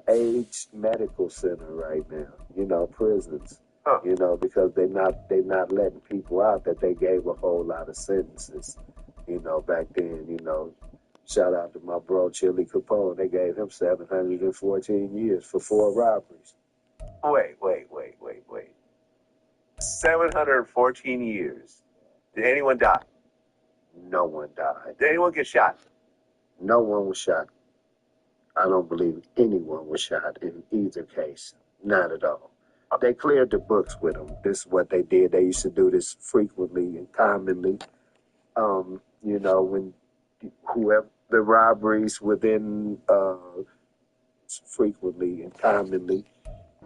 aged medical center right now. Prisons. Huh. Because they're not letting people out that they gave a whole lot of sentences. Back then. Shout out to my bro Chili Capone. They gave him 714 years for 4 robberies. Wait. 714 years. Did anyone die? No one died. Did anyone get shot? No one was shot. I don't believe anyone was shot in either case. Not at all. They cleared the books with them. This is what they did. They used to do this frequently and commonly. When whoever the robberies within frequently and commonly.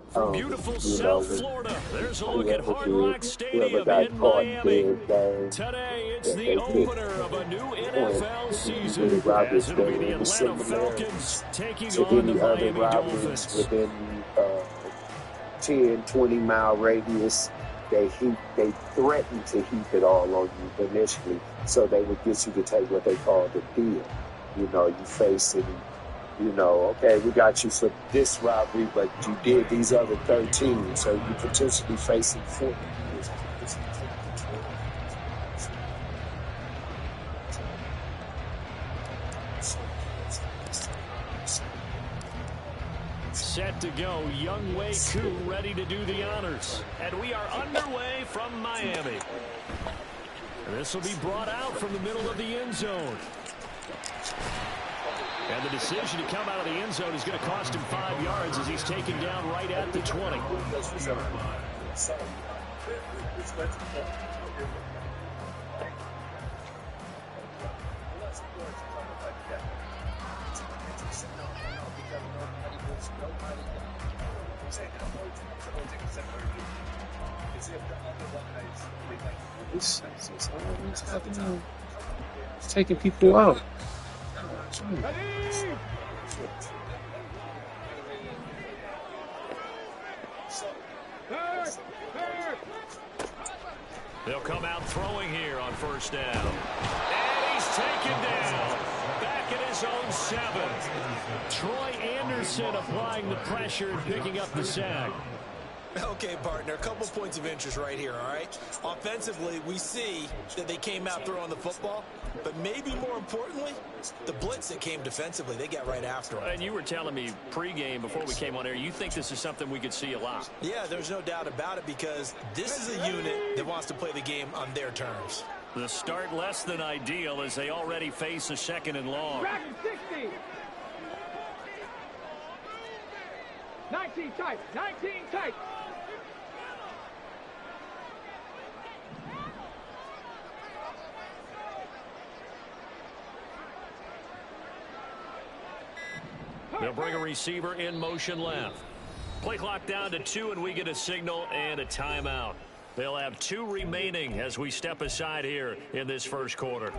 From beautiful South Florida, there's a look at Hard Rock Stadium in Miami. Today, it's the opener of a new NFL season, as it'll be the Atlanta Falcons taking on the Miami Dolphins. Within 10, 20-mile radius, they threatened to heap it all on you initially, so they would get you to take what they call the deal. You facing, okay, we got you for this robbery, but you did these other 13, so you're potentially facing 40 years. Set to go, Young Wei Koo ready to do the honors. And we are underway from Miami. And this will be brought out from the middle of the end zone. And the decision to come out of the end zone is going to cost him 5 yards as he's taken down right at the 20. It's taking people out. They'll come out throwing here on first down. And he's taken down. Back at his own 7. Troy Anderson applying the pressure and picking up the sack. Okay, partner, a couple points of interest right here, all right? Offensively, we see that they came out throwing the football, but maybe more importantly, the blitz that came defensively, they got right after them. And you were telling me pregame before we came on air, you think this is something we could see a lot? Yeah, there's no doubt about it because this is a unit that wants to play the game on their terms. The start less than ideal as they already face a 2nd and long. 19 tight, 19 tight. They'll bring a receiver in motion left. Play clock down to 2, and we get a signal and a timeout. They'll have 2 remaining as we step aside here in this first quarter.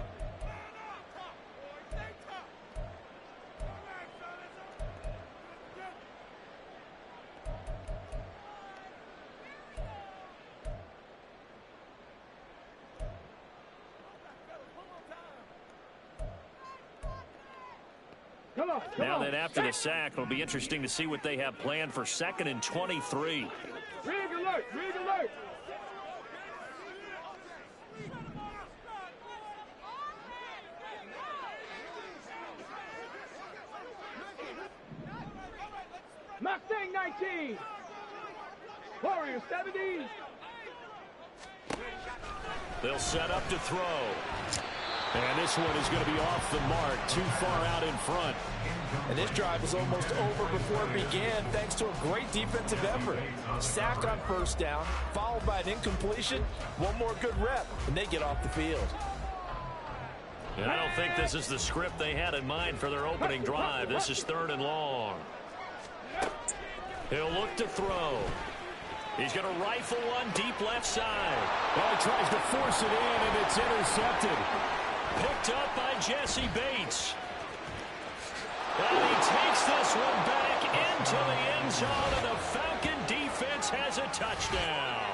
Now then, after the sack, it'll be interesting to see what they have planned for 2nd and 23. Rig alert! Rig alert! Mustang 19! Warrior 70! They'll set up to throw. And this one is going to be off the mark, too far out in front. And this drive was almost over before it began thanks to a great defensive effort. Sack on first down, followed by an incompletion, one more good rep, and they get off the field. And I don't think this is the script they had in mind for their opening drive. This is 3rd and long. He'll look to throw. He's going to rifle one deep left side. Well, he tries to force it in, and it's intercepted. Picked up by Jesse Bates. And he takes this one back into the end zone, and the Falcon defense has a touchdown.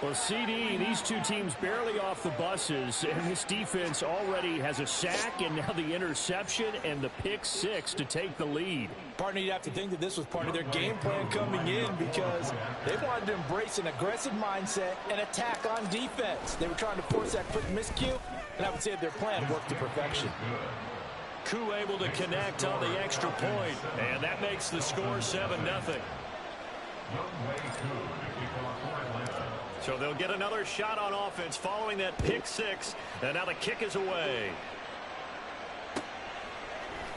Well, CD, these two teams barely off the buses, and this defense already has a sack and now the interception and the pick six to take the lead. Partner, you'd have to think that this was part of their game plan coming in because they wanted to embrace an aggressive mindset and attack on defense. They were trying to force that quick miscue, and I would say that their plan worked to perfection. Koo able to connect on the extra point, and that makes the score 7-0. So they'll get another shot on offense following that pick six, and now the kick is away.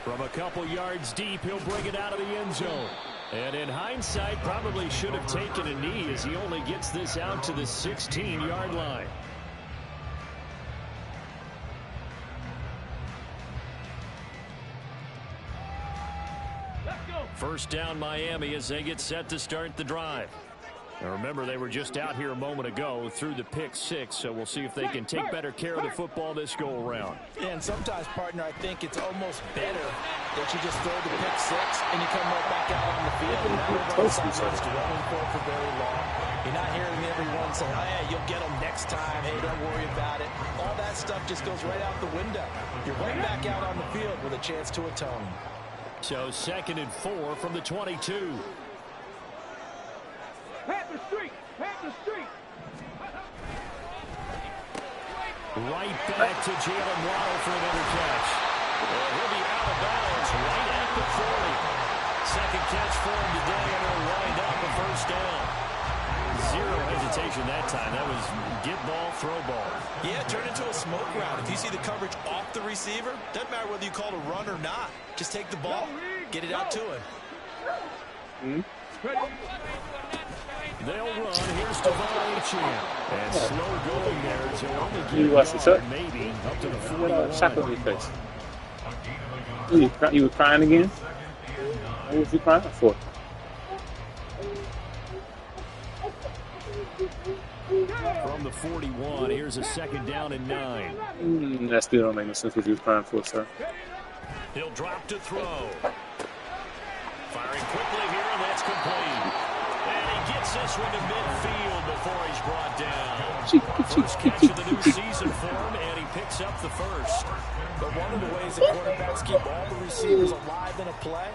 From a couple yards deep, he'll bring it out of the end zone. And in hindsight, probably should have taken a knee as he only gets this out to the 16-yard line. First down Miami as they get set to start the drive. Now remember, they were just out here a moment ago through the pick six, so we'll see if they can take better care of the football this go-around. And sometimes, partner, I think it's almost better that you just throw the pick six and you come right back out on the field. You're not going to running for very long. You're not hearing everyone say, oh, yeah, you'll get them next time. Hey, don't worry about it. All that stuff just goes right out the window. You're right back out on the field with a chance to atone. So 2nd and 4 from the 22. Panther Street! Panther Street! Right back to Jalen Waddle for another catch. He'll be out of bounds right at the 40. Second catch for him today, and he'll wind up a first down. Zero hesitation that time. That was get ball, throw ball. Yeah, turn into a smoke route. If you see the coverage off the receiver, doesn't matter whether you call it a run or not. Just take the ball, get it out to him. They'll run. Here's Devon Achane. And slow going there. So only You watch the shot? maybe up to the You got a 41. shot on your face. You were crying again? What was you crying for? From the 41, here's a 2nd down and 9. That still don't make no sense what you was crying for, sir. He'll drop to throw. Firing quickly here, and that's complete. And he gets this one to midfield before he's brought down. First catch of the new season for him, and he picks up the first. But one of the ways that quarterbacks keep all the receivers alive in a play,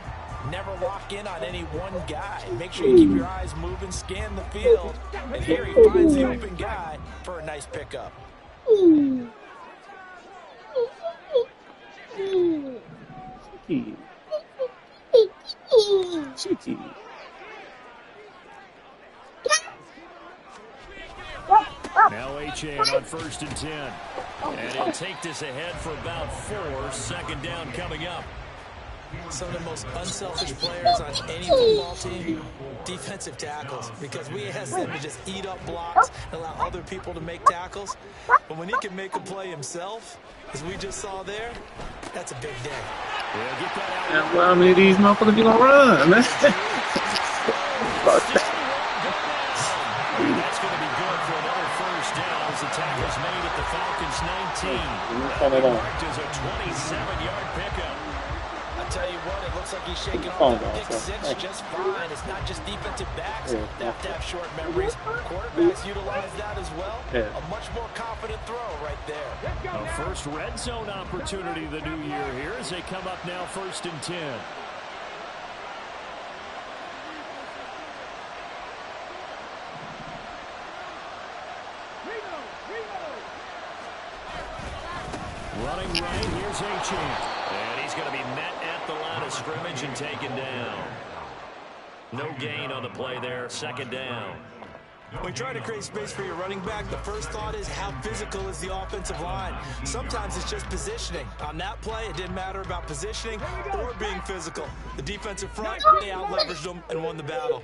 never lock in on any one guy. Make sure you keep your eyes moving, scan the field, and here he finds the open guy for a nice pickup. Cheeky. Now Achane on 1st and 10. And he'll take this ahead for about 4. 2nd down coming up. Some of the most unselfish players on any football team, defensive tackles, because we ask them to just eat up blocks and allow other people to make tackles. But when he can make a play himself, as we just saw there, that's a big day. Yeah, get that out. And well, how many of these motherfuckers you gonna run, man? That's going to be good for another first down as the tackle's made at the Falcons 19. Marked as a 27-yard pickup. I tell you what, it looks like he's shaking off the pick six just fine. It's not just defensive backs that have to have short memories. Quarterbacks utilize that as well. A much more confident throw right there. A first red zone opportunity the new year here as they come up now 1st and 10. Running right, here's Achane. And he's going to be met at the line of scrimmage and taken down. No gain on the play there, 2nd down. When trying to create space for your running back, the first thought is how physical is the offensive line. Sometimes it's just positioning. On that play, it didn't matter about positioning or being physical. The defensive front, they out-leveraged them and won the battle.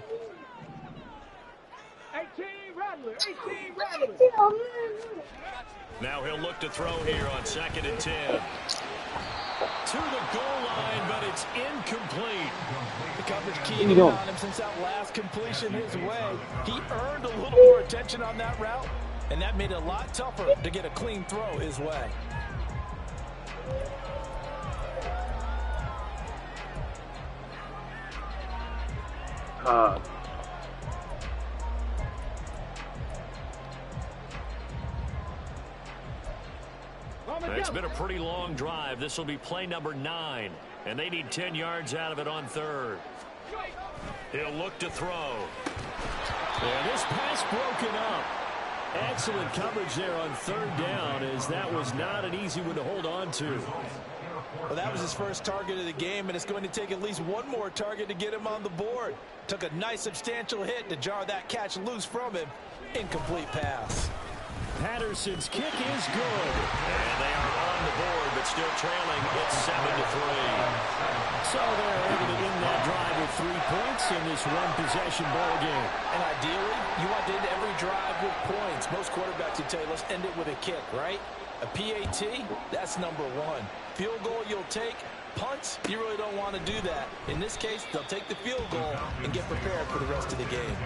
18 Rattler, 18 Rattler. Now he'll look to throw here on 2nd and 10. To the goal line, but it's incomplete. The coverage keyed on him since that last completion his way. He earned a little more attention on that route, and that made it a lot tougher to get a clean throw his way. It's been a pretty long drive. This will be play number 9, and they need 10 yards out of it on third. He'll look to throw. And this pass broken up. Excellent coverage there on third down, as that was not an easy one to hold on to. Well, that was his first target of the game, and it's going to take at least one more target to get him on the board. Took a nice substantial hit to jar that catch loose from him. Incomplete pass. Patterson's kick is good. And they are on the board, but still trailing. It's 7-3. So they're able to end that drive with 3 points in this one-possession ball game. And ideally, you want to end every drive with points. Most quarterbacks would tell you, let's end it with a kick, right? A PAT, that's number 1. Field goal you'll take. Punts, you really don't want to do that. In this case, they'll take the field goal and get prepared for the rest of the game.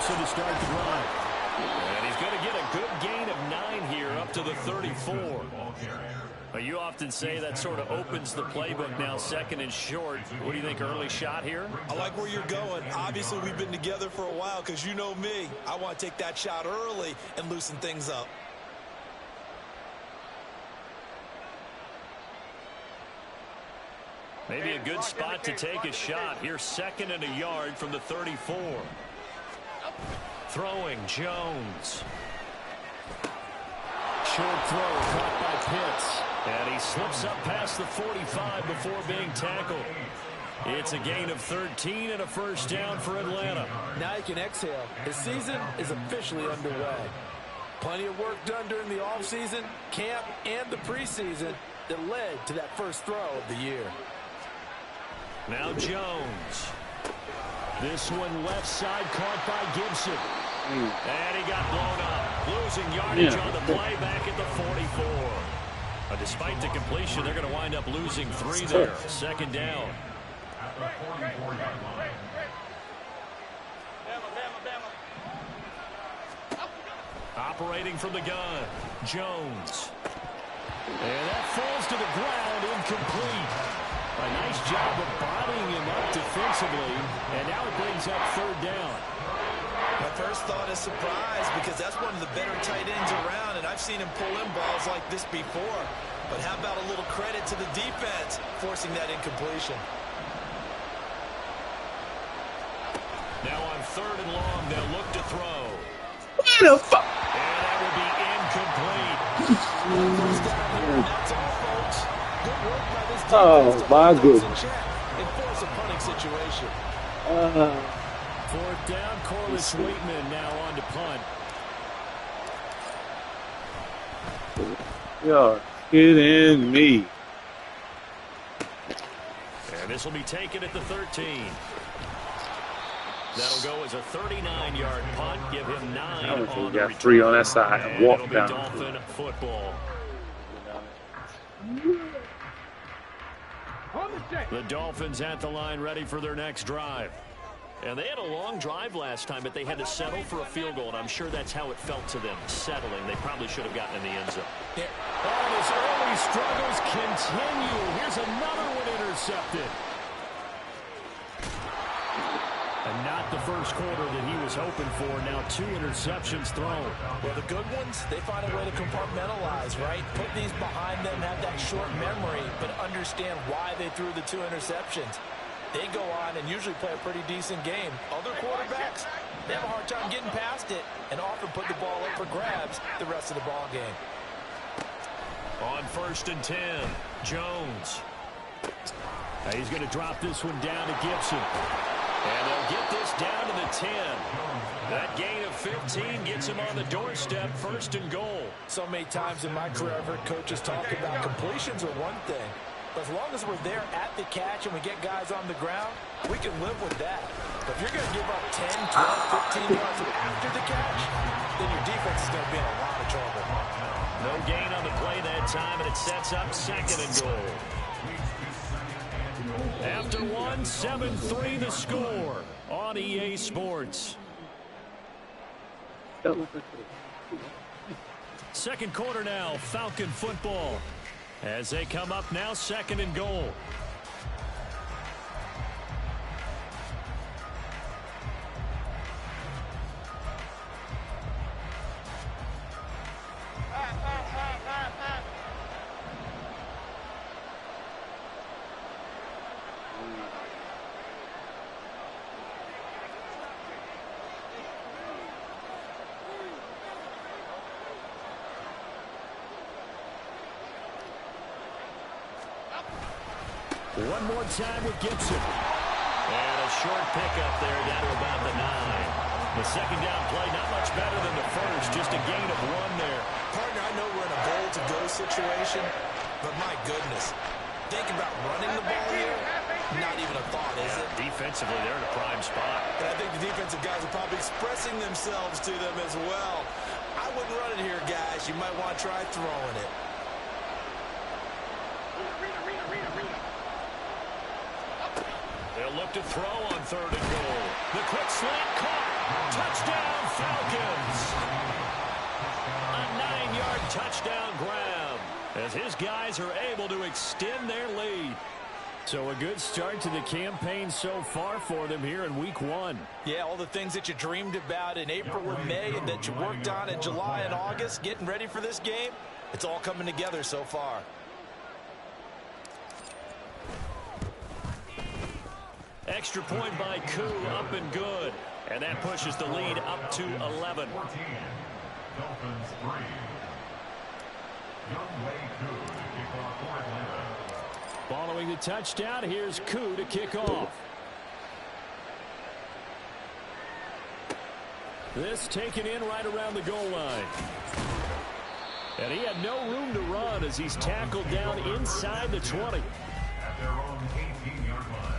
To start the drive. And he's going to get a good gain of 9 here up to the 34. You often say that sort of opens the playbook now, 2nd and short. What do you think, early shot here? I like where you're going. Obviously, we've been together for a while because you know me. I want to take that shot early and loosen things up. Maybe a good spot to take a shot. Here's 2nd and a yard from the 34. Throwing, Jones. Short throw caught by Pitts. And he slips up past the 45 before being tackled. It's a gain of 13 and a first down for Atlanta. Now you can exhale. The season is officially underway. Plenty of work done during the offseason, camp, and the preseason that led to that first throw of the year. Now Jones. This one left side caught by Gibson. And he got blown up. Losing yardage on the play back at the 44. Despite the completion, they're going to wind up losing 3 there. 2nd down. Operating from the gun, Jones. And that falls to the ground, incomplete. A nice job of bodying him up defensively, and now it brings up 3rd down. My first thought is surprise because that's one of the better tight ends around, and I've seen him pull in balls like this before. But how about a little credit to the defense forcing that incompletion? Now on 3rd and long, they'll look to throw. What the fuck? And that will be incomplete. First down here, that's all, folks. Good work by this defense. Oh, my goodness. And force a punting situation. 4th down, Corliss Waitman now on to punt. You're kidding me. And this will be taken at the 13. That'll go as a 39-yard punt. Give him 9 on the got return. 3 on that side and walk it'll down. be Dolphin football. The Dolphins at the line ready for their next drive. And they had a long drive last time, but they had to settle for a field goal, and I'm sure that's how it felt to them, settling. They probably should have gotten in the end zone. And his early struggles continue. Here's another one intercepted. And not the first quarter that he was hoping for. Now 2 interceptions thrown. Well, the good ones, they find a way to compartmentalize, right? Put these behind them, have that short memory, but understand why they threw the 2 interceptions. They go on and usually play a pretty decent game. Other quarterbacks, they have a hard time getting past it and often put the ball up for grabs the rest of the ball game. On 1st and 10, Jones. He's going to drop this one down to Gibson. And they'll get this down to the 10. That gain of 15 gets him on the doorstep, 1st and goal. So many times in my career, I've heard coaches talk about completions are one thing. But as long as we're there at the catch and we get guys on the ground, we can live with that. But if you're going to give up 10, 12, 15 yards after the catch, then your defense is going to be in a lot of trouble. No gain on the play that time, and it sets up 2nd and goal. After one, 7-3 the score on EA Sports. Second quarter now, Falcon football. As they come up now, 2nd and goal. One more time with Gibson. And a short pickup there down to about the 9. The second down play not much better than the first, just a gain of 1 there. Partner, I know we're in a goal-to-go situation, but my goodness, think about running the ball here. Not even a thought, is it? Defensively, they're in a prime spot. And I think the defensive guys are probably expressing themselves to them as well. I wouldn't run it here, guys. You might want to try throwing it. They'll look to throw on 3rd and goal. The quick slant caught. Touchdown, Falcons. A 9-yard touchdown grab as his guys are able to extend their lead. So a good start to the campaign so far for them here in week 1. Yeah, all the things that you dreamed about in April and May and that you worked on in July and August, getting ready for this game, it's all coming together so far. Extra point by Koo, up and good. And that pushes the lead up to 11. Following the touchdown, here's Koo to kick off. This taken in right around the goal line. And he had no room to run as he's tackled down inside the 20. At their own 18-yard line.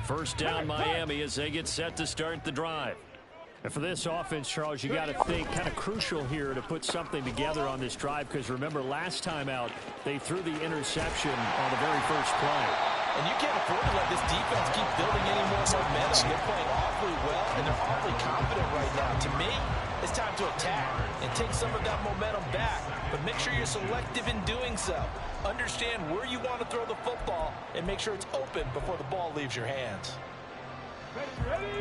First down, Miami, as they get set to start the drive. And for this offense, Charles, you got to think kind of crucial here to put something together on this drive, because remember last time out they threw the interception on the very first play. And you can't afford to let this defense keep building any more momentum. They're playing awfully well, and they're awfully confident right now. To me, it's time to attack and take some of that momentum back. But make sure you're selective in doing so. Understand where you want to throw the football and make sure it's open before the ball leaves your hands.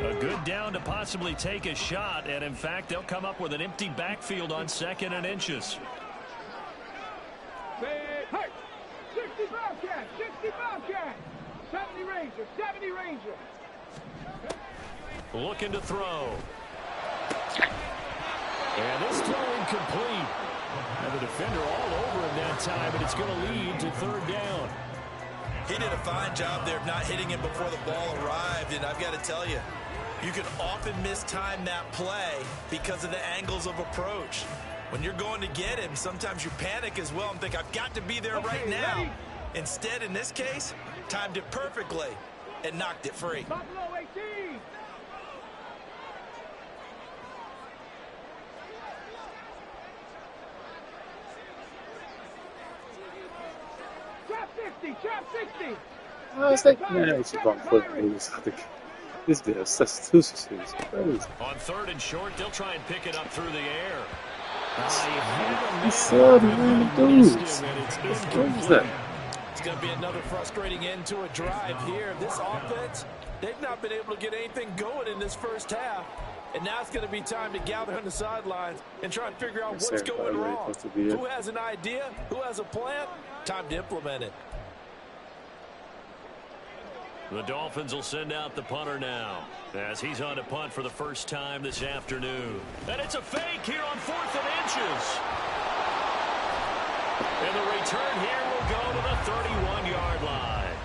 A good down to possibly take a shot, and in fact, they'll come up with an empty backfield on 2nd and inches. Hey, 60 Bobcat, 60 Bobcat, 70 Ranger, 70 Ranger. Looking to throw. And this throw incomplete. And the defender all over him that time, and it's going to lead to 3rd down. He did a fine job there of not hitting him before the ball arrived, and I've got to tell you, you can often mistime that play because of the angles of approach. When you're going to get him, sometimes you panic as well and think, I've got to be there right now. Ready? Instead, in this case, timed it perfectly and knocked it free. Buffalo 18. Trap 60, trap 60. I was like, yeah, it's about this bit of substitution is crazy. On 3rd and short, they'll try and pick it up through the air. He's so many dudes. What is that? It's going to be another frustrating end to a drive here. This offense, they've not been able to get anything going in this first half. And now it's going to be time to gather on the sidelines and try and figure out what's going wrong. Who has an idea? Who has a plan? Time to implement it. The Dolphins will send out the punter now as he's on to punt for the first time this afternoon. And it's a fake here on 4th and inches. And the return here will go to the 31-yard line.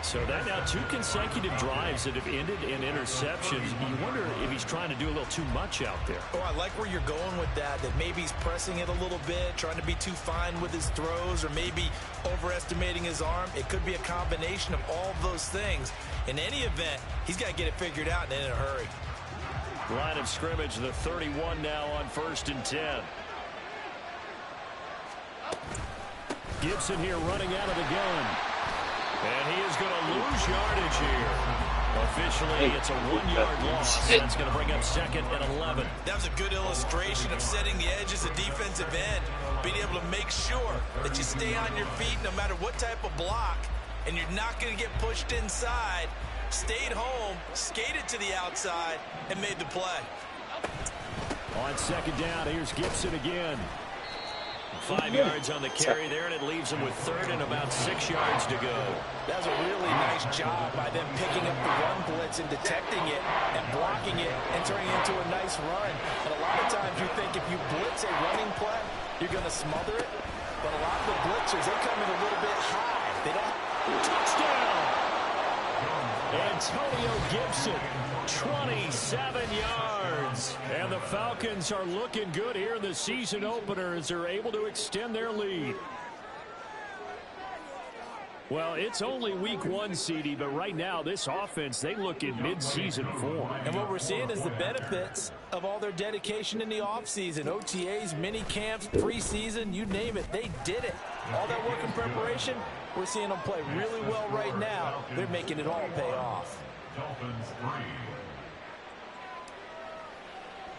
So that now 2 consecutive drives that have ended in interceptions. You wonder if he's trying to do a little too much out there. Oh, I like where you're going with that maybe he's pressing it a little bit, trying to be too fine with his throws, or maybe overestimating his arm. It could be a combination of all of those things. In any event, he's got to get it figured out and in a hurry. Line of scrimmage, the 31 now on 1st and 10. Gibson here running out of the gun. And he is going to lose yardage here. Officially, it's a 1-yard loss. That's going to bring up 2nd and 11. That was a good illustration of setting the edge as a defensive end. Being able to make sure that you stay on your feet no matter what type of block. And you're not going to get pushed inside. Stayed home, skated to the outside, and made the play. On 2nd down, here's Gibson again. 5 yards on the carry there, and it leaves them with 3rd and about 6 yards to go. That was a really nice job by them picking up the run blitz and detecting it and blocking it and turning it into a nice run. And a lot of times you think if you blitz a running play, you're going to smother it. But a lot of the blitzers, they come in a little bit high. They don't. Touchdown! Antonio Gibson, 27 yards. And the Falcons are looking good here in the season opener as they're able to extend their lead. Well, it's only week 1, CD, but right now this offense, they look in mid-season form. And what we're seeing is the benefits of all their dedication in the offseason. OTAs, mini camps, preseason, you name it, they did it. All that work in preparation, we're seeing them play really well right now. They're making it all pay off. Dolphins 3.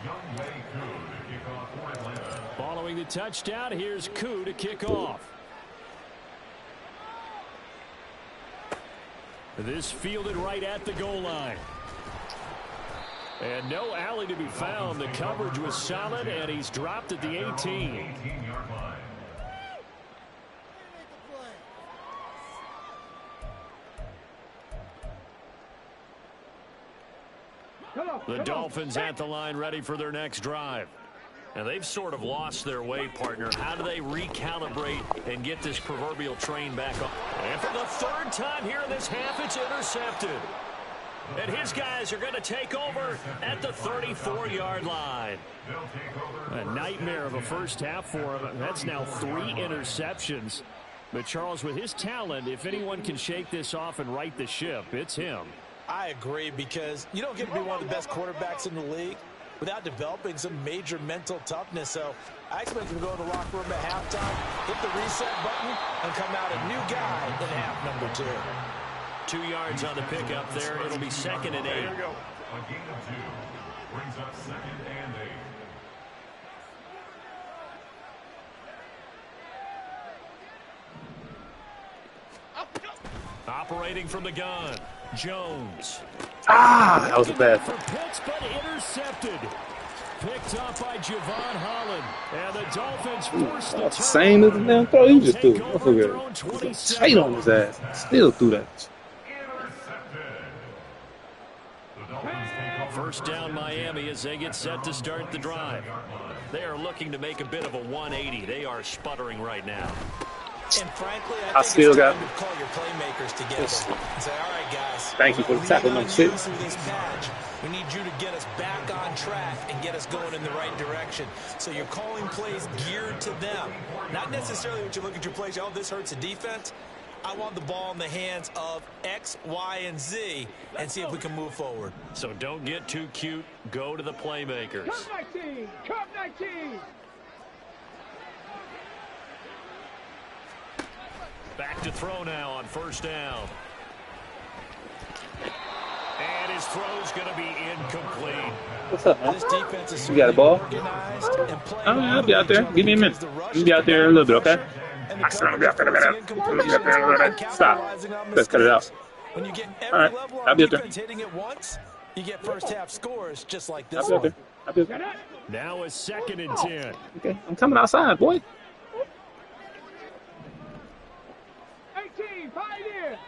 Youngway Koo to kick off for Atlanta. Following the touchdown, here's Koo to kick off. This fielded right at the goal line. And no alley to be found. The coverage was solid, and he's dropped at the 18. 18-yard line. The Dolphins at the line ready for their next drive. And they've sort of lost their way, partner. How do they recalibrate and get this proverbial train back on? And for the 3rd time here in this half, it's intercepted. And his guys are going to take over at the 34-yard line. A nightmare of a first half for him. That's now 3 interceptions. But Charles, with his talent, if anyone can shake this off and right the ship, it's him. I agree, because you don't get to be one of the best quarterbacks in the league without developing some major mental toughness. So I expect him to go in the locker room at halftime, hit the reset button, and come out a new guy in half number 2. 2 yards on the pickup there. It'll be 2nd and 8. A gain of 2 brings up 2nd and 8. Operating from the gun, Jones. That was a bad for Pitts, but intercepted. Picked up by Javon Holland. And the Dolphins forced the same as the damn throw you just threw. I forgot. Tight on his ass. Still threw that. First down Miami as they get set to start the drive. They are looking to make a bit of a 180. They are sputtering right now. And frankly, I think still it's time got to call your playmakers together and say, all right, guys. Thank you for the tackle number 6. This patch. We need you to get us back on track and get us going in the right direction. So you're calling plays geared to them. Not necessarily what you look at your plays, oh, this hurts the defense. I want the ball in the hands of X, Y, and Z and see if we can move forward. So don't get too cute. Go to the playmakers. Come 19! Come 19! Back to throw now on first down. And his throw's going to be incomplete. What's up, man? This defense is You got a ball? organized and playing I'll be out there. Give me a minute. I'll be out there in a little bit, okay? I said I'll be out there in a minute. I'll be out there in a little bit. Stop. Let's cut it out. When you get All right. every level I'll of be out there. defense hitting it once, you get first half scores just like I'll this be out one. there. I'll be out there. Now a 2nd and 10. Okay, I'm coming outside, boy. 18, 5 in!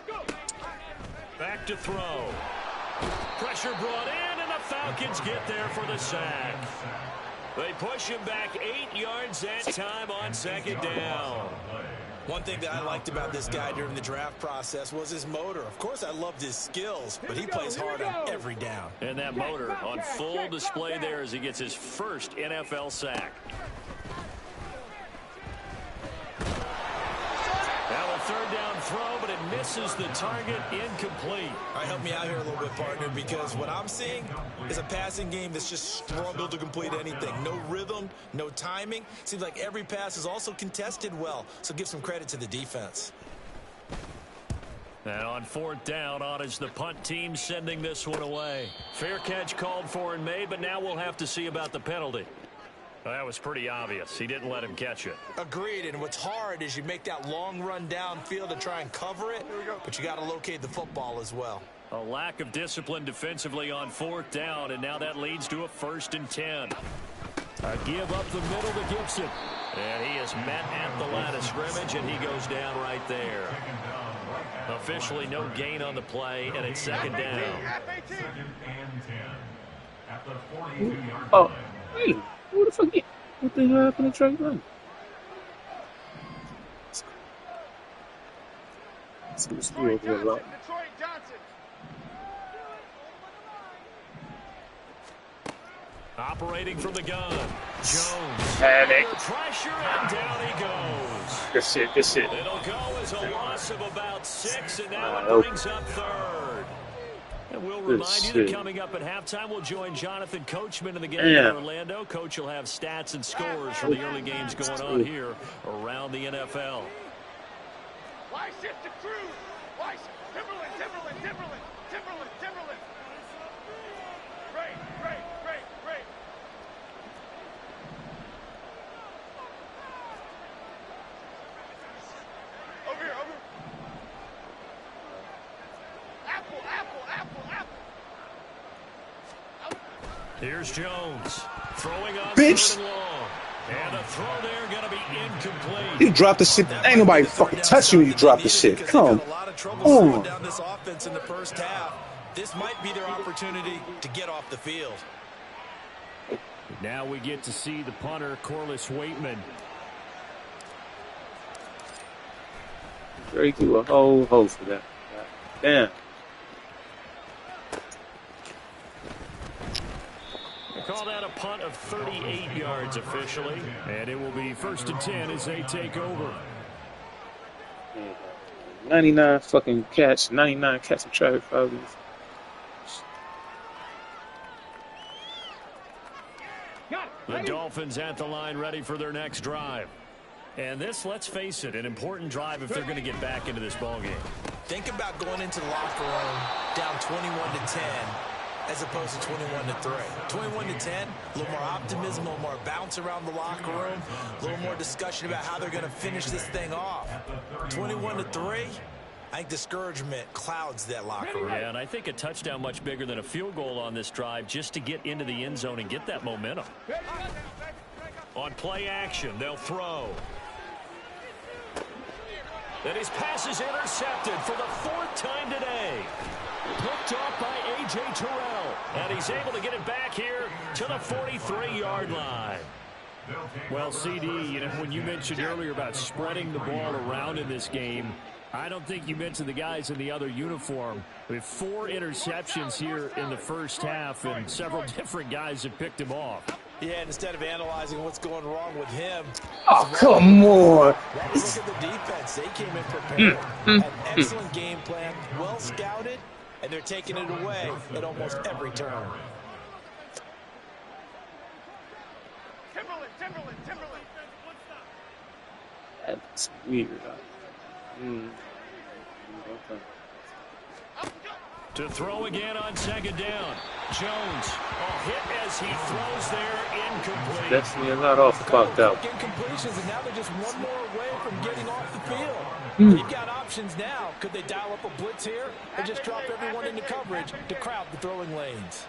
Go! Back to throw. Pressure brought in, and the Falcons get there for the sack. They push him back 8 yards that time on 2nd down. One thing that I liked about this guy during the draft process was his motor. Of course, I loved his skills, but he plays hard on every down. And that motor on full display there as he gets his first NFL sack. Now a third down throw, but it misses the target, incomplete. All right, help me out here a little bit, partner, because what I'm seeing is a passing game that's just struggled to complete anything. No rhythm, no timing. Seems like every pass is also contested well, so give some credit to the defense. And on fourth down, on is the punt team sending this one away. Fair catch called for and made, but now we'll have to see about the penalty. Well, that was pretty obvious. He didn't let him catch it. Agreed, and what's hard is you make that long run downfield to try and cover it, but you got to locate the football as well. A lack of discipline defensively on fourth down, and now that leads to a 1st and 10. A give up the middle to Gibson. And he is met at the line of scrimmage, and he goes down right there. Officially no gain on the play, and it's 2nd down. Oh, hey. What the fuck? What the hell happened to Trey Lane? Operating from the gun. Jones. Panic. Pressure, and down he goes. Good shit, good shit. It'll go as a loss of about 6, and now it brings up 3rd. And we'll remind you that coming up at halftime, we'll join Jonathan Coachman in the game in Orlando. Coach will have stats and scores from the early games going on here around the NFL. Why shift to Cruz? Why Timberland. Great. Over here. Apple. Here's Jones throwing on Bitch. 3rd and long. And a throw there going to be incomplete. You dropped the shit. Ain't nobody fucking touching you. You dropped the shit. Come on. Down this offense in the first half. This might be their opportunity to get off the field. Now we get to see the punter, Corliss Waitman. Very cool. A whole host for that. Damn. Call that a punt of 38 yards officially. And it will be 1st and 10 as they take over. 99 fucking catch. 99 catch and traffic fouls. The Dolphins at the line ready for their next drive. And this, let's face it, an important drive if they're going to get back into this ballgame. Think about going into the locker room down 21-10 as opposed to 21-3. 21-10, a little more optimism, a little more bounce around the locker room, a little more discussion about how they're going to finish this thing off. 21-3, I think discouragement clouds that locker room. Yeah, and I think a touchdown much bigger than a field goal on this drive just to get into the end zone and get that momentum. On play action, they'll throw. And his pass is intercepted for the 4th time today. Picked off by A.J. Terrell. And he's able to get it back here to the 43-yard line. Well, CD, you know, when you mentioned earlier about spreading the ball around in this game, I don't think you mentioned the guys in the other uniform. We have 4 interceptions here in the first half, and several different guys have picked him off. Yeah, and instead of analyzing what's going wrong with him. Oh, come on. Look at the defense. They came in prepared. An excellent game plan, well scouted, and they're taking it away at almost every turn. Timberland. That's weird. To throw again on 2nd down. Jones, a hit as he throws there, incomplete. Definitely a lot off the clock out. Incompletions, and now they're just one more away from getting off the field. They've got options now. Could they dial up a blitz here or just drop everyone into coverage to crowd the throwing lanes?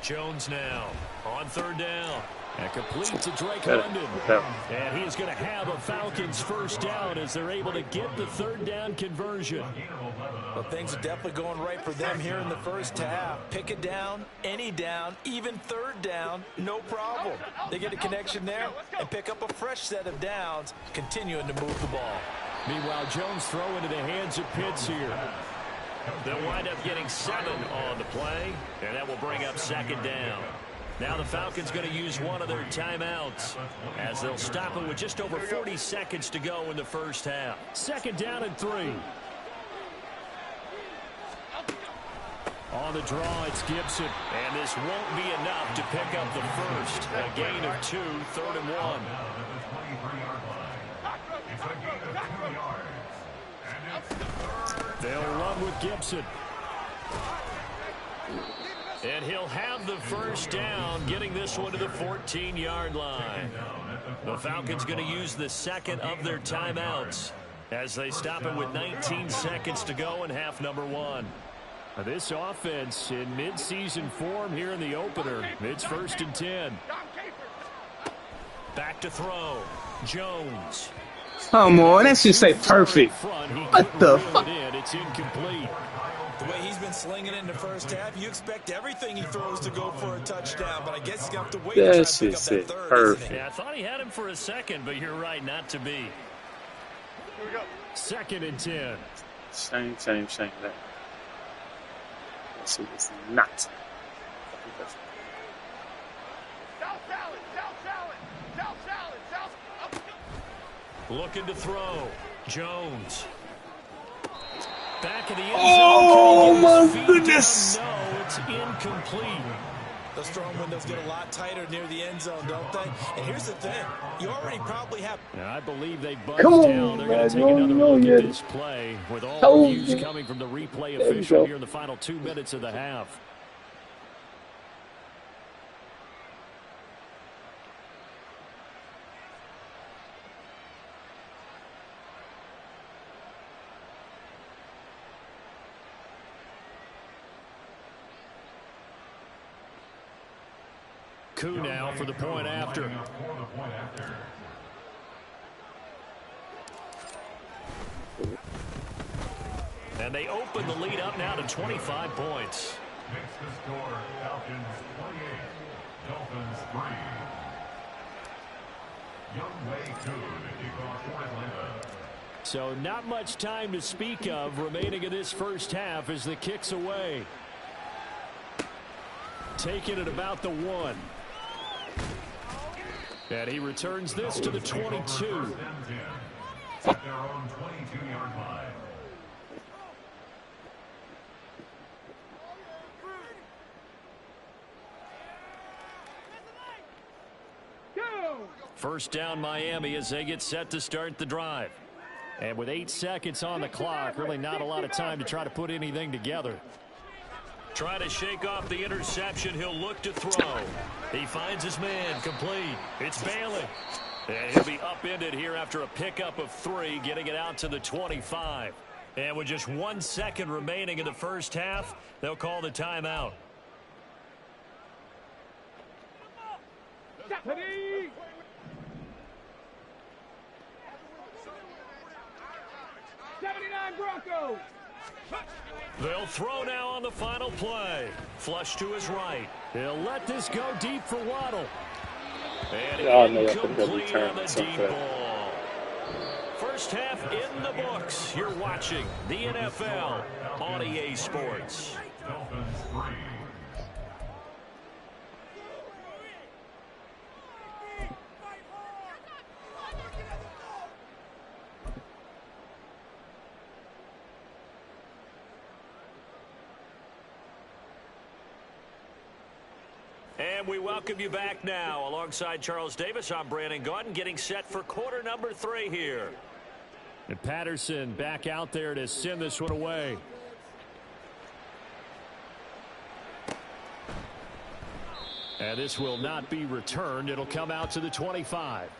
Jones now on third down. And complete to Drake London. And he is going to have a Falcons first down as they're able to get the third down conversion. Well, things are definitely going right for them here in the first half. Pick it down, any down, even third down, no problem. They get a connection there and pick up a fresh set of downs, continuing to move the ball. Meanwhile, Jones throw into the hands of Pitts here. They'll wind up getting 7 on the play, and that will bring up second down. Now the Falcons going to use one of their timeouts as they'll stop it with just over 40 seconds to go in the first half. Second down and 3. On the draw, it's Gibson. And this won't be enough to pick up the first. A gain of 2, third and 1. They'll run with Gibson. And he'll have the first down, getting this one to the 14-yard line. The Falcons going to use the second of their timeouts as they stop it with 19 seconds to go in half number 1. This offense in midseason form here in the opener. It's 1st and 10. Back to throw. Jones. Come on, that should say perfect. What the fuck? It's incomplete. The way he's been slinging it in the first half, you expect everything he throws to go for a touchdown, but I guess he's going to have to wait to try to pick up that third. Perfect. Yeah, I thought he had him for a second, but you're right, not to be. Here we go. 2nd and 10. Same. That. Let's see, it's not. Looking to throw. Jones. Back of the end zone. Oh, my goodness. No, it's incomplete. Those throwing windows get a lot tighter near the end zone, don't they? And here's the thing. You already probably have... Now, I believe they buzzed down. They're going to take another look at this play with all reviews coming from the replay official here in the final 2 minutes of the half. Koo now for the point after. And they open the lead up now to 25 points. Makes the score Falcons 28, Dolphins 3. Youngway Koo to kick off for Atlanta. So not much time to speak of remaining in this first half as the kick's away. Taking it about the 1. And he returns this to the 22. At their own 22-yard line. First down Miami as they get set to start the drive. And with 8 seconds on the clock, really not a lot of time to try to put anything together. Try to shake off the interception. He'll look to throw. He finds his man complete. It's Bailey. And he'll be upended here after a pickup of 3, getting it out to the 25. And with just 1 second remaining in the first half, they'll call the timeout. Ready? Broncos. They'll throw now on the final play. Flush to his right. He'll let this go deep for Waddle. And incomplete on the deep ball. First half in the books. You're watching the NFL on EA Sports. Dolphins 3. And we welcome you back now. Alongside Charles Davis, I'm Brandon Gaudin, getting set for quarter number 3 here. And Patterson back out there to send this one away. And this will not be returned. It'll come out to the 25.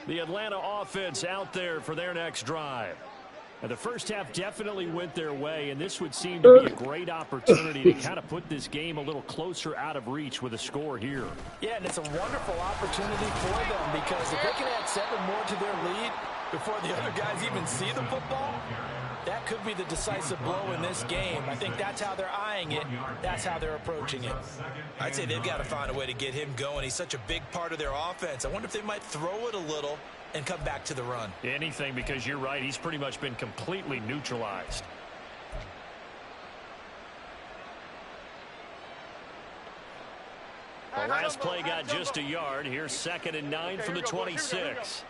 The Atlanta offense out there for their next drive. Now, the first half definitely went their way, and this would seem to be a great opportunity to kind of put this game a little closer out of reach with a score here. Yeah, and it's a wonderful opportunity for them because if they can add 7 more to their lead before the other guys even see the football, that could be the decisive blow in this game. I think that's how they're eyeing it. That's how they're approaching it. I'd say they've got to find a way to get him going. He's such a big part of their offense. I wonder if they might throw it a little and come back to the run. Anything, because you're right. He's pretty much been completely neutralized. The last play got just a yard. Here's 2nd and 9 from the 26.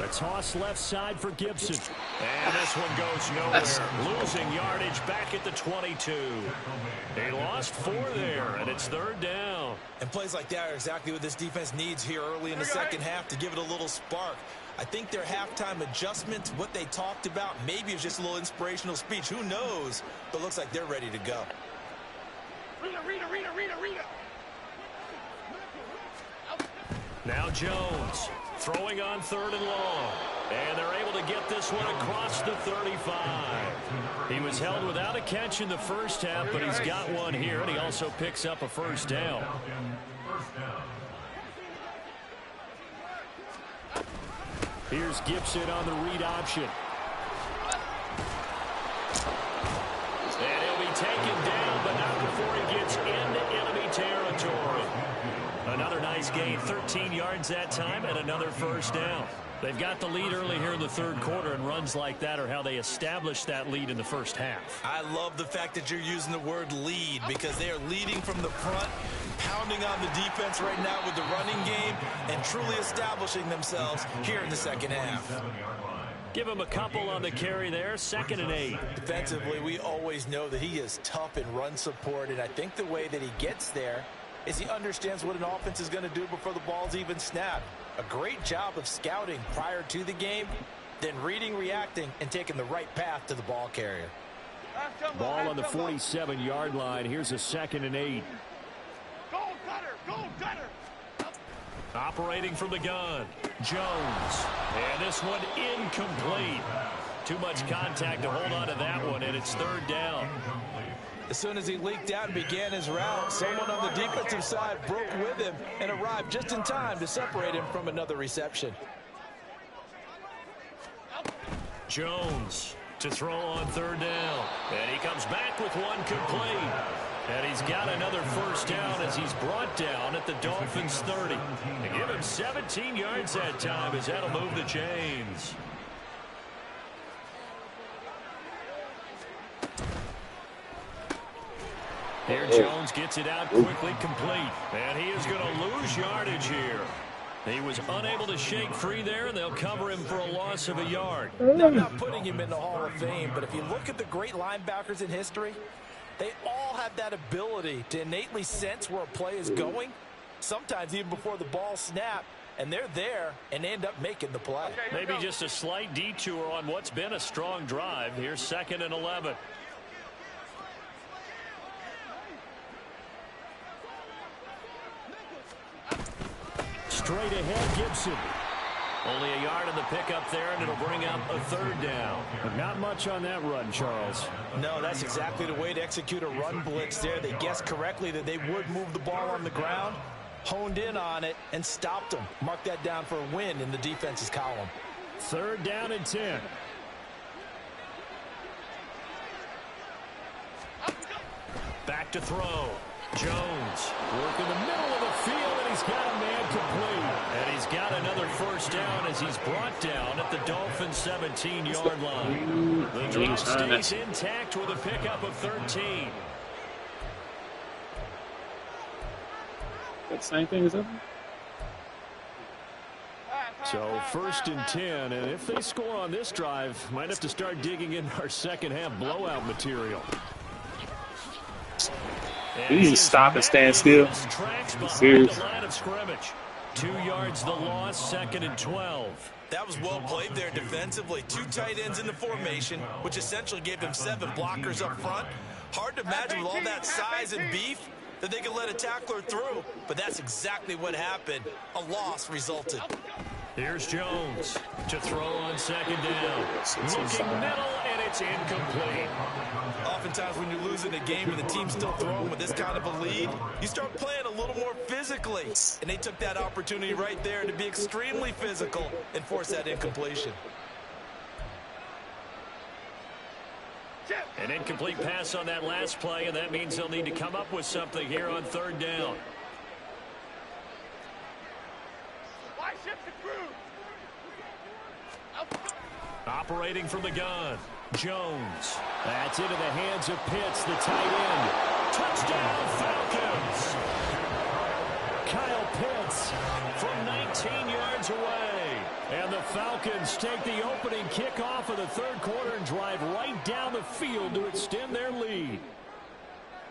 A toss left side for Gibson. And this one goes nowhere. Losing yardage back at the 22. They lost 4 there, and it's 3rd down. And plays like that are exactly what this defense needs here early in the second half to give it a little spark. I think their halftime adjustments, what they talked about, maybe it's just a little inspirational speech. Who knows? But looks like they're ready to go. Now Jones throwing on 3rd and long. And they're able to get this one across the 35. He was held without a catch in the first half, but he's got one here, and he also picks up a 1st down. Here's Gibson on the read option. And he'll be taken down, but not before he gets into enemy territory. Another nice gain, 13 yards that time, and another 1st down. They've got the lead early here in the 3rd quarter, and runs like that are how they establish that lead in the first half. I love the fact that you're using the word lead because they are leading from the front, pounding on the defense right now with the running game, and truly establishing themselves here in the second half. Give him a couple on the carry there, 2nd and 8. Defensively, we always know that he is tough in run support, and I think the way that he gets there is he understands what an offense is going to do before the ball's even snapped. A great job of scouting prior to the game, then reading, reacting, and taking the right path to the ball carrier. Ball on the 47-yard line. Here's a 2nd and 8. Goal cutter. Operating from the gun, Jones. And this one incomplete. Too much contact to hold on to that one, and it's 3rd down. As soon as he leaked out and began his route, someone on the defensive side broke with him and arrived just in time to separate him from another reception. Jones to throw on 3rd down. And he comes back with one complete. And he's got another 1st down as he's brought down at the Dolphins' 30. They give him 17 yards that time as that'll move the chains. Here Jones gets it out quickly, complete. And he is going to lose yardage here. He was unable to shake free there, and they'll cover him for a loss of a yard. Now, I'm not putting him in the Hall of Fame, but if you look at the great linebackers in history, they all have that ability to innately sense where a play is going, sometimes even before the ball snaps, and they're there and end up making the play. Maybe just a slight detour on what's been a strong drive. Here's 2nd and 11. Straight ahead, Gibson. Only a yard in the pickup there, and it'll bring up a 3rd down. But not much on that run, Charles. No, that's exactly the way to execute a run blitz there. They guessed correctly that they would move the ball on the ground, honed in on it, and stopped them. Mark that down for a win in the defense's column. 3rd down and 10. Back to throw. Jones working the middle of the field, and he's got a man complete. And he's got another 1st down as he's brought down at the Dolphins' 17-yard line. The drive stays intact with a pickup of 13. That same thing is up. So 1st and 10, and if they score on this drive, might have to start digging in our second half blowout material. We need to stop and stand still. Serious. 2 yards the loss, 2nd and 12. That was well played there defensively. 2 tight ends in the formation, which essentially gave them 7 blockers up front. Hard to imagine with all that size and beef that they could let a tackler through, but that's exactly what happened. A loss resulted. Here's Jones to throw on second down. Looking middle, and it's incomplete. Oftentimes when you're losing a game and the team's still throwing with this kind of a lead, you start playing a little more physically. And they took that opportunity right there to be extremely physical and force that incompletion. An incomplete pass on that last play, and that means they'll need to come up with something here on third down. Operating from the gun, Jones. That's into the hands of Pitts, the tight end. Touchdown, Falcons! Kyle Pitts from 19 yards away. And the Falcons take the opening kickoff of the third quarter and drive right down the field to extend their lead.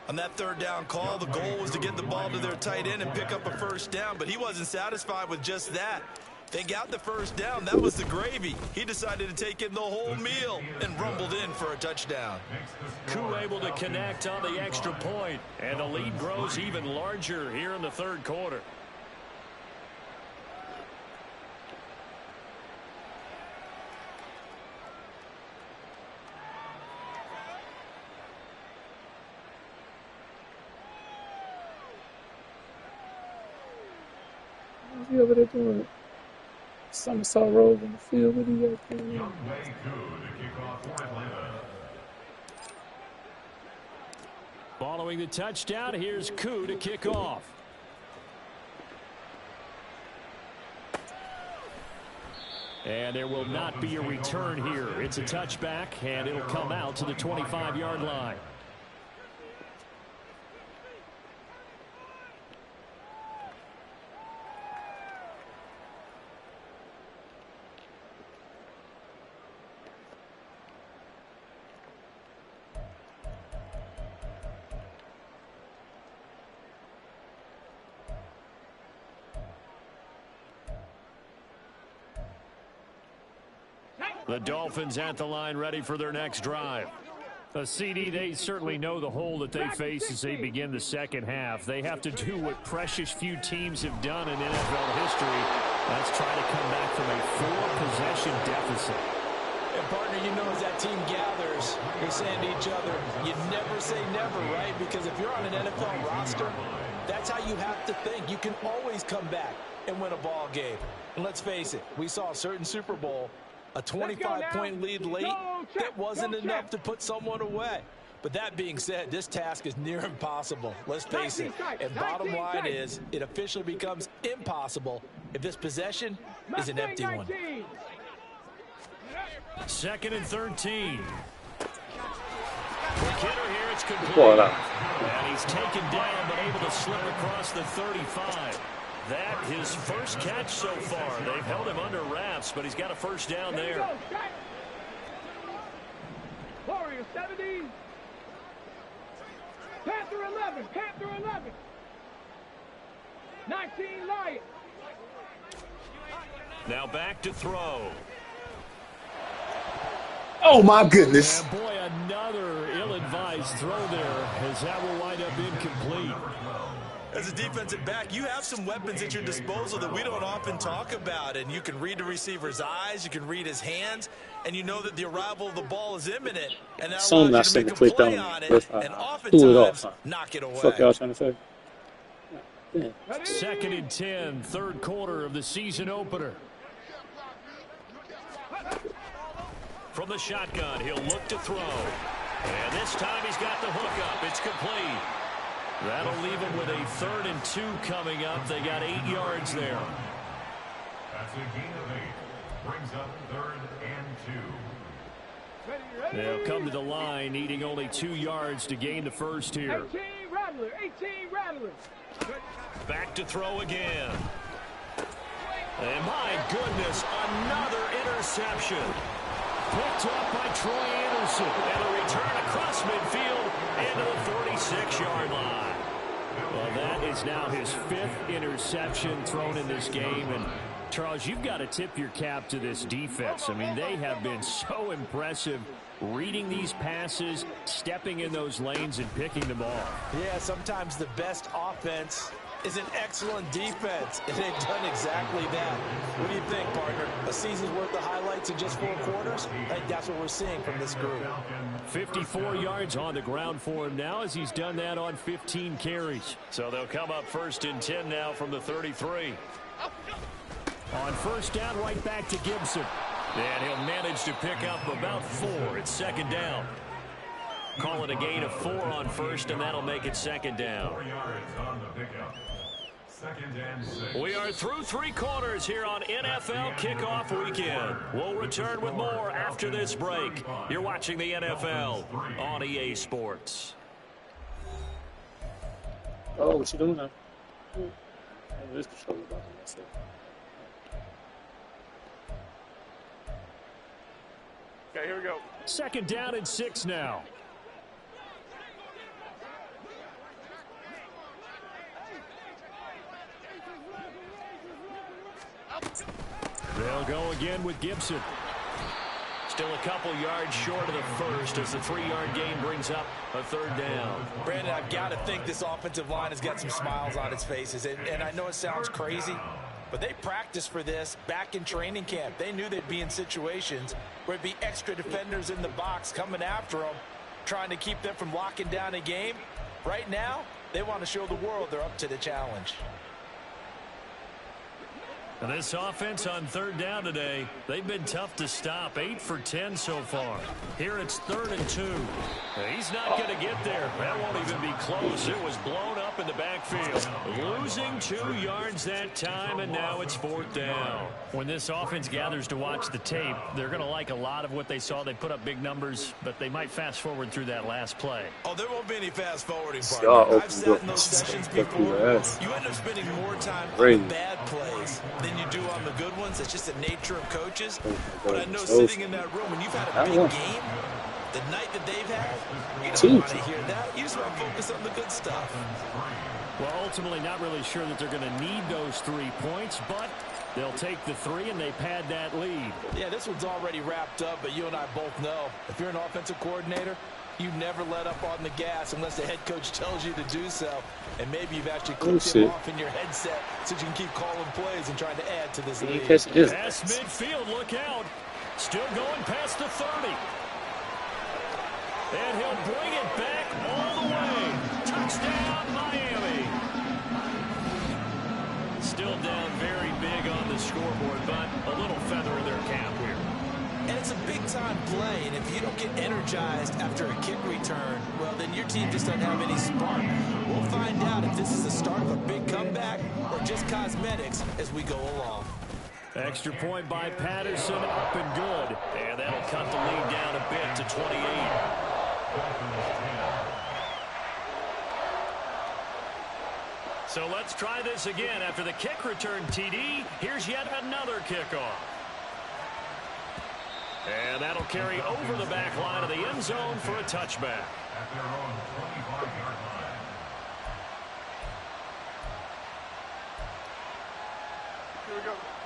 On that third down call, the goal was to get the ball to their tight end and pick up a first down, but he wasn't satisfied with just that. They got the first down. That was the gravy. He decided to take in the whole meal and rumbled in for a touchdown. Koo able to connect on the extra point, and the lead grows even larger here in the third quarter. What's he over there doing? Somersault rolls in the field. What do you guys doing? Following the touchdown, here's Koo to kick off. And there will not be a return here. It's a touchback, and it'll come out to the 25-yard line. The Dolphins at the line ready for their next drive. A CD, they certainly know the hole that they face as they begin the second half. They have to do what precious few teams have done in NFL history. That's try to come back from a 4-possession deficit. And partner, you know, as that team gathers, they're saying to each other, you never say never, right? Because if you're on an NFL roster, that's how you have to think. You can always come back and win a ball game. And let's face it, we saw a certain Super Bowl, a 25-point lead late, that wasn't enough to put someone away. But that being said, this task is near impossible. Let's face it. And bottom line is, it officially becomes impossible if this possession is an empty one. Second and 13. Quick hitter here, it's complete. And he's taken down, but able to slip across the 35. That his first catch so far. They've held him under wraps, but he's got a first down there. Warrior 70. Panther 11. Panther 11. 19 Lions. Now back to throw. Oh my goodness. And boy, another ill-advised throw there, as that will wind up incomplete. As a defensive back, you have some weapons at your disposal that we don't often talk about. And you can read the receiver's eyes, you can read his hands, and you know that the arrival of the ball is imminent. And that allows you to make a play on it, and oftentimes knock it away. Fuck y'all trying to say? Yeah. Second and 10, third quarter of the season opener. From the shotgun, he'll look to throw. And this time he's got the hook up. It's complete. That'll leave him with a 3rd and 2 coming up. They got 8 yards there. That's a gain of 8. Brings up 3rd and 2. They'll come to the line, needing only 2 yards to gain the first here. 18 Rattler. 18 Rattler. Back to throw again. And my goodness, another interception. Picked up by Troy Anderson. And a return across midfield into the 46-yard line. Well, that is now his 5th interception thrown in this game. And Charles, you've got to tip your cap to this defense. I mean, they have been so impressive reading these passes, stepping in those lanes, and picking them off. Yeah, sometimes the best offense is an excellent defense, and they've done exactly that. What do you think, partner? A season's worth of highlights in just 4 quarters? I think that's what we're seeing from this group. 54 yards on the ground for him now as he's done that on 15 carries. So they'll come up 1st and 10 now from the 33. On 1st down, right back to Gibson. And he'll manage to pick up about 4. It's 2nd down. Call it a gain of 4 on 1st, and that'll make it 2nd down. We are through 3 quarters here on NFL Kickoff Weekend. We'll return with more after this break. You're watching the NFL on EA Sports. Oh, what you doing now? This controller about to mess up. Okay, here we go. 2nd down and 6 now. They'll go again with Gibson. Still a couple yards short of the 1st as the 3-yard gain brings up a 3rd down. Brandon, I've got to think this offensive line has got some smiles on its faces. And I know it sounds crazy, but they practiced for this back in training camp. They knew they'd be in situations where there'd be extra defenders in the box coming after them, trying to keep them from locking down a game. Right now, they want to show the world they're up to the challenge. And this offense on 3rd down today, they've been tough to stop. 8 for 10 so far. Here it's 3rd and 2. He's not going to get there. That won't even be close. It was blown up in the backfield. Losing 2 yards that time, and now it's 4th down. When this offense gathers to watch the tape, they're going to like a lot of what they saw. They put up big numbers, but they might fast forward through that last play. Oh, there won't be any fast forwarding, partner. I've sat in those sessions before. You end up spending more time on the bad plays than you do on the good ones. It's just the nature of coaches. But I know sitting in that room, when you've had a big game, the night that they've had, you don't want to hear that. You just want to focus on the good stuff. Well, ultimately not really sure that they're going to need those 3 points, but they'll take the 3 and they pad that lead. Yeah, this one's already wrapped up, but you and I both know if you're an offensive coordinator, you never let up on the gas unless the head coach tells you to do so. And maybe you've actually clicked him off in your headset so you can keep calling plays and trying to add to this lead. Past midfield, look out. Still going past the 30. And he'll bring it back all the way. Touchdown, Miami. Still down very big on the scoreboard, but a little feather in their cap here. And it's a big-time play, and if you don't get energized after a kick return, well, then your team just doesn't have any spark. We'll find out if this is the start of a big comeback or just cosmetics as we go along. Extra point by Patterson, up and good. And that'll cut the lead down a bit to 28. So let's try this again. After the kick return TD, here's yet another kickoff. And that'll carry over the back line of the end zone for a touchback.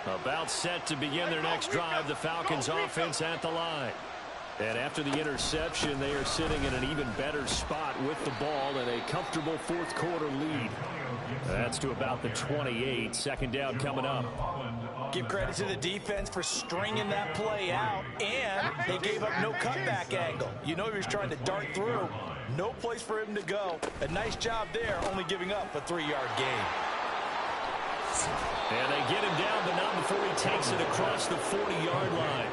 About set to begin their next drive, the Falcons offense at the line. And after the interception, they are sitting in an even better spot with the ball and a comfortable 4th quarter lead. That's to about the 28. 2nd down coming up. Give credit to the defense for stringing that play out, and they gave up no cutback angle. You know he was trying to dart through. No place for him to go. A nice job there, only giving up a 3-yard gain. And they get him down, but not before he takes it across the 40-yard line.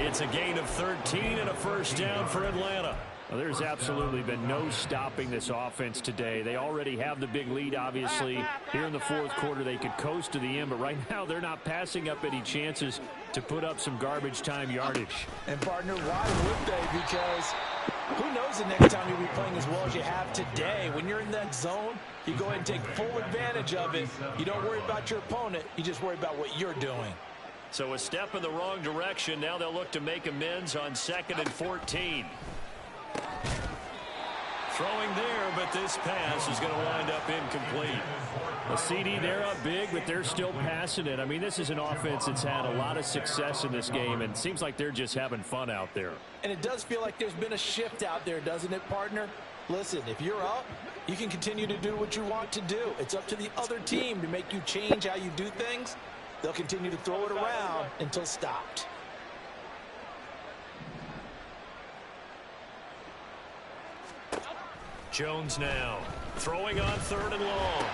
It's a gain of 13 and a 1st down for Atlanta. Well, there's absolutely been no stopping this offense today. They already have the big lead, obviously. Here in the 4th quarter, they could coast to the end, but right now they're not passing up any chances to put up some garbage time yardage. And, partner, why would they? Because who knows the next time you'll be playing as well as you have today. When you're in that zone, you go ahead and take full advantage of it. You don't worry about your opponent. You just worry about what you're doing. So a step in the wrong direction. Now they'll look to make amends on 2nd and 14. Throwing there, but this pass is going to wind up incomplete. A CD, they're up big, but they're still passing it. I mean, this is an offense that's had a lot of success in this game, and it seems like they're just having fun out there. And it does feel like there's been a shift out there, doesn't it, partner? Listen, if you're up, you can continue to do what you want to do. It's up to the other team to make you change how you do things. They'll continue to throw it around until stopped. Jones now throwing on 3rd and long.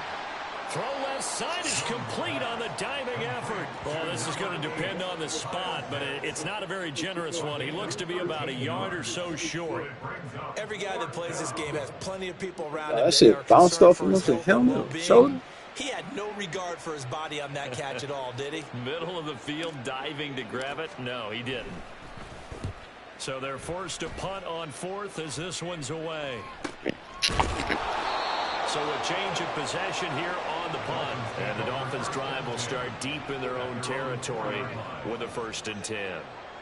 Throw left side is complete on the diving effort. Well, this is going to depend on the spot, but it's not a very generous one. He looks to be about a yard or so short. Every guy that plays this game has plenty of people around him. That shit bounced off him with the helmet, shoulder. He had no regard for his body on that catch at all, did he? Middle of the field diving to grab it? No, he didn't. So they're forced to punt on 4th as this one's away. So a change of possession here on the punt. And the Dolphins' drive will start deep in their own territory with a 1st and 10.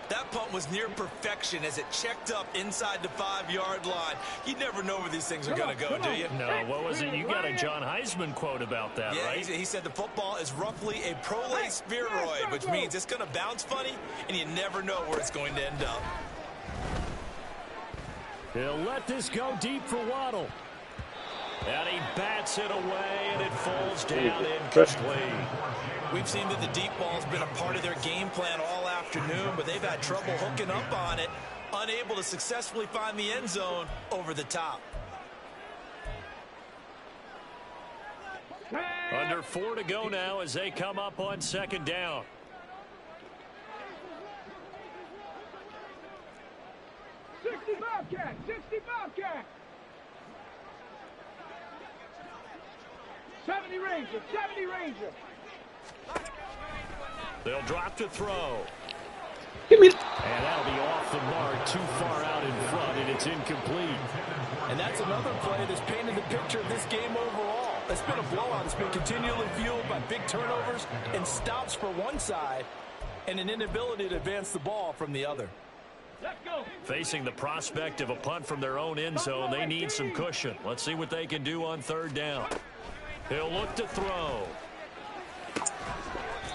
That punt was near perfection as it checked up inside the 5-yard line. You never know where these things are going to go, do you? No, what was it? You got a John Heisman quote about that, yeah, right? He said the football is roughly a prolate spheroid, which means it's going to bounce funny, and you never know where it's going to end up. He'll let this go deep for Waddle. And he bats it away, and it falls down incomplete. We've seen that the deep ball's been a part of their game plan all afternoon, but they've had trouble hooking up on it, unable to successfully find the end zone over the top. Under 4 to go now as they come up on 2nd down. Bobcat, 60 Bobcat. 70 Ranger, 70 Ranger. They'll drop to throw. Give me. And that'll be off the mark, too far out in front, and it's incomplete. And that's another play that's painted the picture of this game overall. It's been a blowout. It's been continually fueled by big turnovers and stops for one side and an inability to advance the ball from the other. Let's go. Facing the prospect of a punt from their own end zone, they need some cushion. Let's see what they can do on 3rd down. He'll look to throw.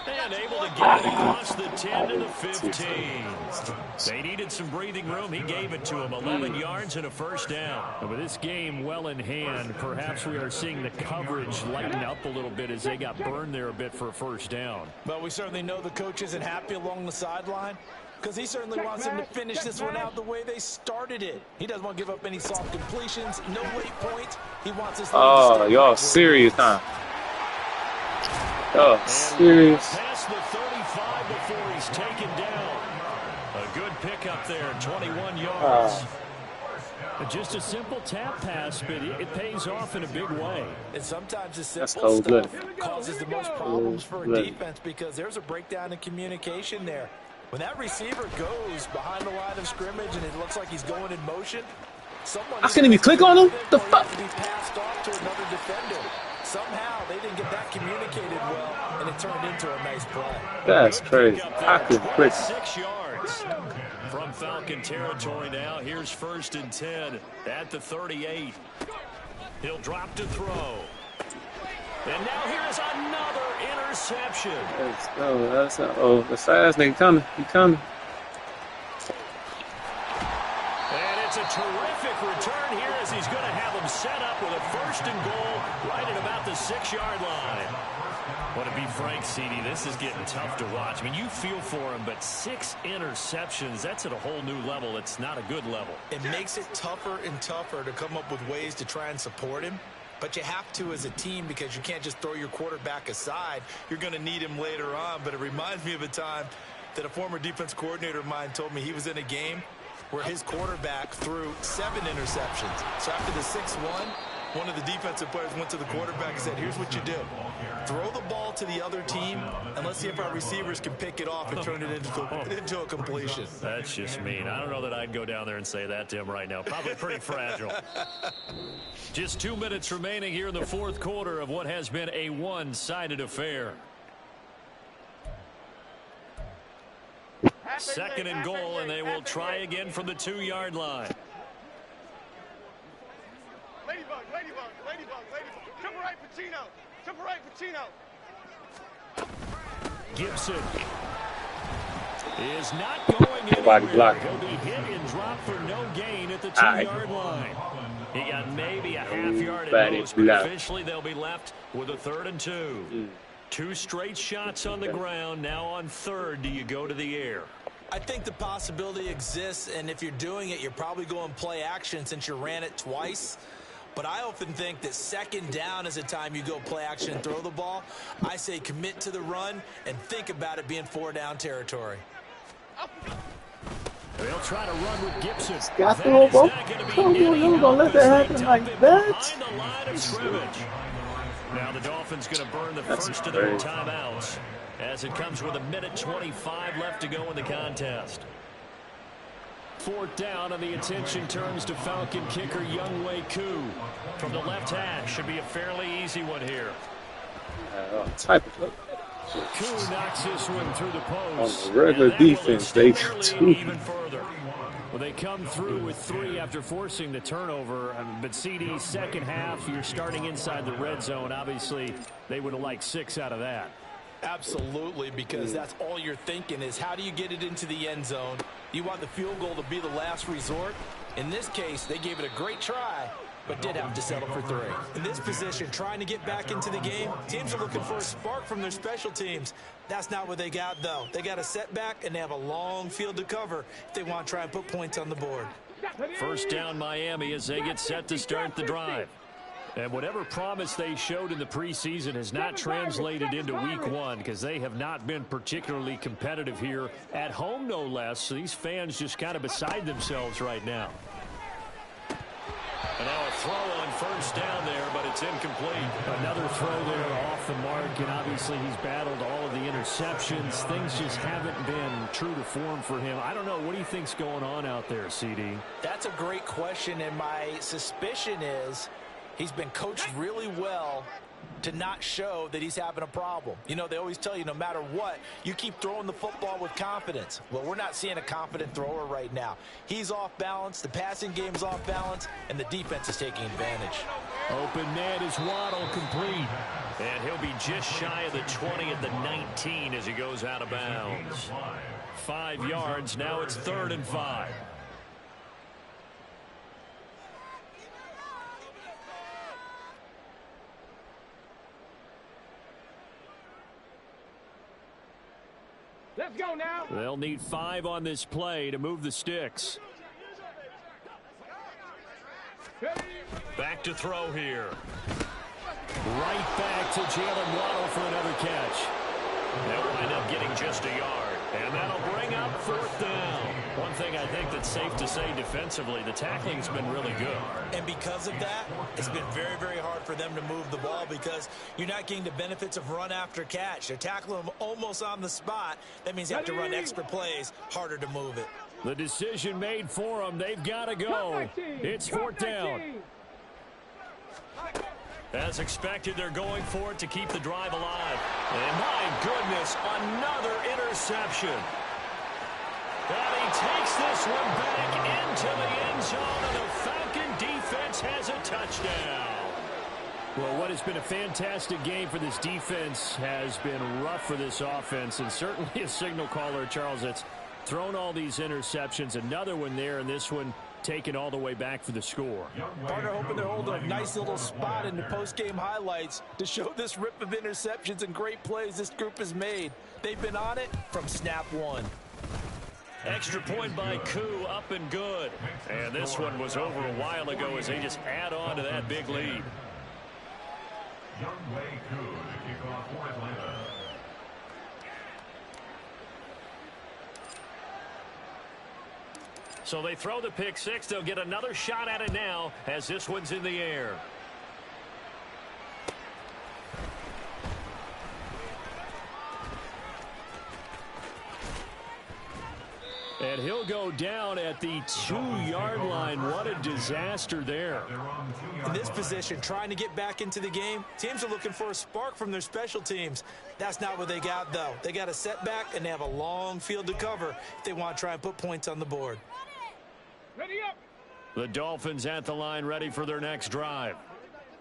And able to get it across the 10 to the 15. They needed some breathing room. He gave it to them. 11 yards and a 1st down. And with this game well in hand, perhaps we are seeing the coverage lighten up a little bit as they got burned there a bit for a 1st down. But we certainly know the coach isn't happy along the sideline, because he certainly wants them to finish this one out the way they started it. He doesn't want to give up any soft completions, no late points. He wants us to y'all serious, huh? Oh, serious. Past the 35 before he's taken down. A good pickup there, 21 yards. Just a simple tap pass, but it pays off in a big way. And sometimes the simple stuff good. causes the most problems for a defense because there's a breakdown in communication there. When that receiver goes behind the line of scrimmage and it looks like he's going in motion, someone I couldn't even click on him. The fuck? To be passed off to another defender. Somehow they didn't get that communicated well, and it turned into a nice play. That's crazy. I couldn't click. 6 yards from Falcon territory now. Here's 1st and 10 at the 38. He'll drop to throw. And now here is another interception. The fast nigga coming. He coming. And it's a terrific return here as he's going to have them set up with a 1st and goal right at about the 6-yard line. Well, to be frank, CD, this is getting tough to watch. I mean, you feel for him, but 6 interceptions, that's at a whole new level. It's not a good level. It makes it tougher and tougher to come up with ways to try and support him. But you have to as a team because you can't just throw your quarterback aside. You're going to need him later on. But it reminds me of a time that a former defense coordinator of mine told me he was in a game where his quarterback threw 7 interceptions. So after the 6-1, one of the defensive players went to the quarterback and said, here's what you do. Throw the ball to the other team, and let's see if our receivers can pick it off and turn it into a completion. That's just mean. I don't know that I'd go down there and say that to him right now. Probably pretty fragile. Just 2 minutes remaining here in the 4th quarter of what has been a one-sided affair. 2nd and goal, and they will try again from the 2-yard line. Ladybug, ladybug, ladybug, ladybug. Triple right, Pacino. Triple right, Pacino. Gibson is not going Nobody anywhere. blocked. He'll be hit and dropped for no gain at the 2-yard line. He got maybe a half yard at most, but officially they'll be left with a 3rd and 2. 2 straight shots on the ground. Now on 3rd, do you go to the air? I think the possibility exists, and if you're doing it, you're probably going play action since you ran it twice. But I often think that 2nd down is a time you go play action and throw the ball. I say commit to the run and think about it being 4-down territory. They'll try to run with Gibson. Got the whole ball. Come on, you gonna let that happen like that? Behind the line of scrimmage. Now the Dolphins going to burn the first of their timeouts as it comes with 1:25 left to go in the contest. 4th down, and the attention turns to Falcon kicker Younghoe Koo from the left hash. Should be a fairly easy one here. Koo knocks this one through the post. On the regular defense, they do. Even further. Well, they come through with 3 after forcing the turnover. But CD, second half, you're starting inside the red zone. Obviously, they would have liked 6 out of that. Absolutely, because that's all you're thinking is how do you get it into the end zone? You want the field goal to be the last resort. In this case, they gave it a great try, but did have to settle for 3. In this position, trying to get back into the game, teams are looking for a spark from their special teams. That's not what they got, though. They got a setback, and they have a long field to cover if they want to try and put points on the board. 1st down Miami as they get set to start the drive. And whatever promise they showed in the preseason has not translated into week 1 because they have not been particularly competitive here at home, no less. So these fans just kind of beside themselves right now. And now a throw on 1st down there, but it's incomplete. Another throw there off the mark, and obviously he's battled all of the interceptions. Things just haven't been true to form for him. I don't know. What do you think's going on out there, CD? That's a great question, and my suspicion is he's been coached really well to not show that he's having a problem. You know, they always tell you no matter what, you keep throwing the football with confidence. Well, we're not seeing a confident thrower right now. He's off balance, the passing game's off balance, and the defense is taking advantage. Open man is Waddle complete. And he'll be just shy of the 20 at the 19 as he goes out of bounds. 5 yards, now it's 3rd and 5. Let's go now. They'll need 5 on this play to move the sticks. Back to throw here. Right back to Jalen Waddle for another catch. They'll wind up getting just a yard. And that'll bring up 4th down. One thing I think that's safe to say defensively, the tackling's been really good. And because of that, it's been very, very hard for them to move the ball because you're not getting the benefits of run after catch. They're tackling them almost on the spot. That means you have to run extra plays, harder to move it. The decision made for them. They've got to go. It's 4th down. As expected, they're going for it to keep the drive alive. And my goodness, another interception. And he takes this one back into the end zone, and the Falcon defense has a touchdown. Well, what has been a fantastic game for this defense has been rough for this offense, and certainly a signal caller, Charles, that's thrown all these interceptions. Another one there, and this one taken all the way back for the score. Partner hoping they're holding a nice little spot in the post-game highlights to show this rip of interceptions and great plays this group has made. They've been on it from snap 1. Extra point by Koo, up and good. And this one was over a while ago as they just add on to that big lead. Younghoe Koo to kick off for Atlanta. So they throw the pick 6. They'll get another shot at it now as this one's in the air. And he'll go down at the 2-yard line. What a disaster there. In this position, trying to get back into the game, teams are looking for a spark from their special teams. That's not what they got, though. They got a setback, and they have a long field to cover if they want to try and put points on the board. Ready up. The Dolphins at the line, ready for their next drive.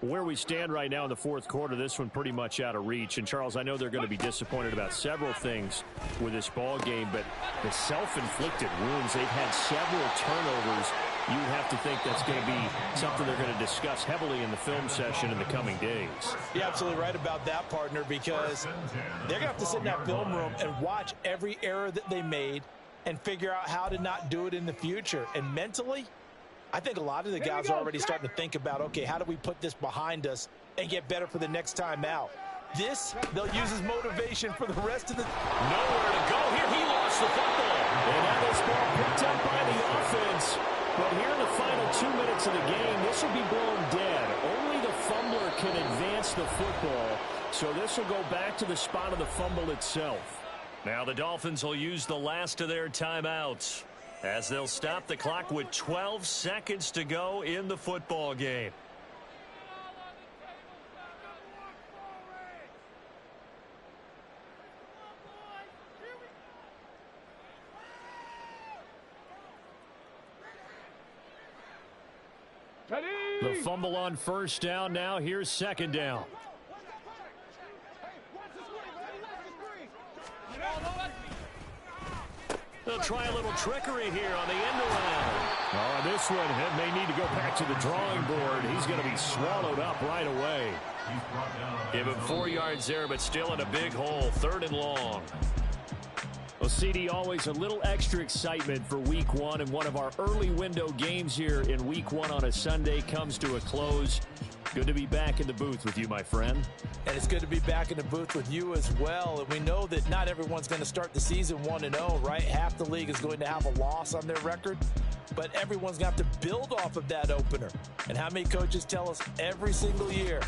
Where we stand right now in the fourth quarter, this one pretty much out of reach. And, Charles, I know they're going to be disappointed about several things with this ball game, but the self-inflicted wounds, they've had several turnovers. You would have to think that's going to be something they're going to discuss heavily in the film session in the coming days. You're absolutely right about that, partner, because they're going to have to sit in that film room and watch every error that they made and figure out how to not do it in the future. And mentally, I think a lot of the guys are already starting to think about, okay, how do we put this behind us and get better for the next time out? This, they'll use as motivation for the rest of the... Nowhere to go here. He lost the football. And now this ball picked up by the offense. But here in the final 2 minutes of the game, this will be blown dead. Only the fumbler can advance the football. So this will go back to the spot of the fumble itself. Now the Dolphins will use the last of their timeouts, as they'll stop the clock with 12 seconds to go in the football game. The fumble on first down now. Here's second down. They'll try a little trickery here on the end around. Oh, this one may need to go back to the drawing board. He's going to be swallowed up right away. Give him 4 yards there, but still in a big hole. 3rd and long. Well, CD, always a little extra excitement for Week 1, and one of our early window games here in Week 1 on a Sunday comes to a close. Good to be back in the booth with you, my friend. And it's good to be back in the booth with you as well. And we know that not everyone's going to start the season 1-0, right? Half the league is going to have a loss on their record, but everyone's going to have to build off of that opener. And how many coaches tell us every single year,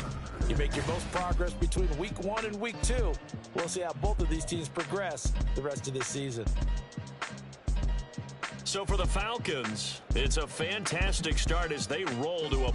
you make your most progress between Week 1 and Week 2. We'll see how both of these teams progress the rest of this season. So for the Falcons, it's a fantastic start as they roll to a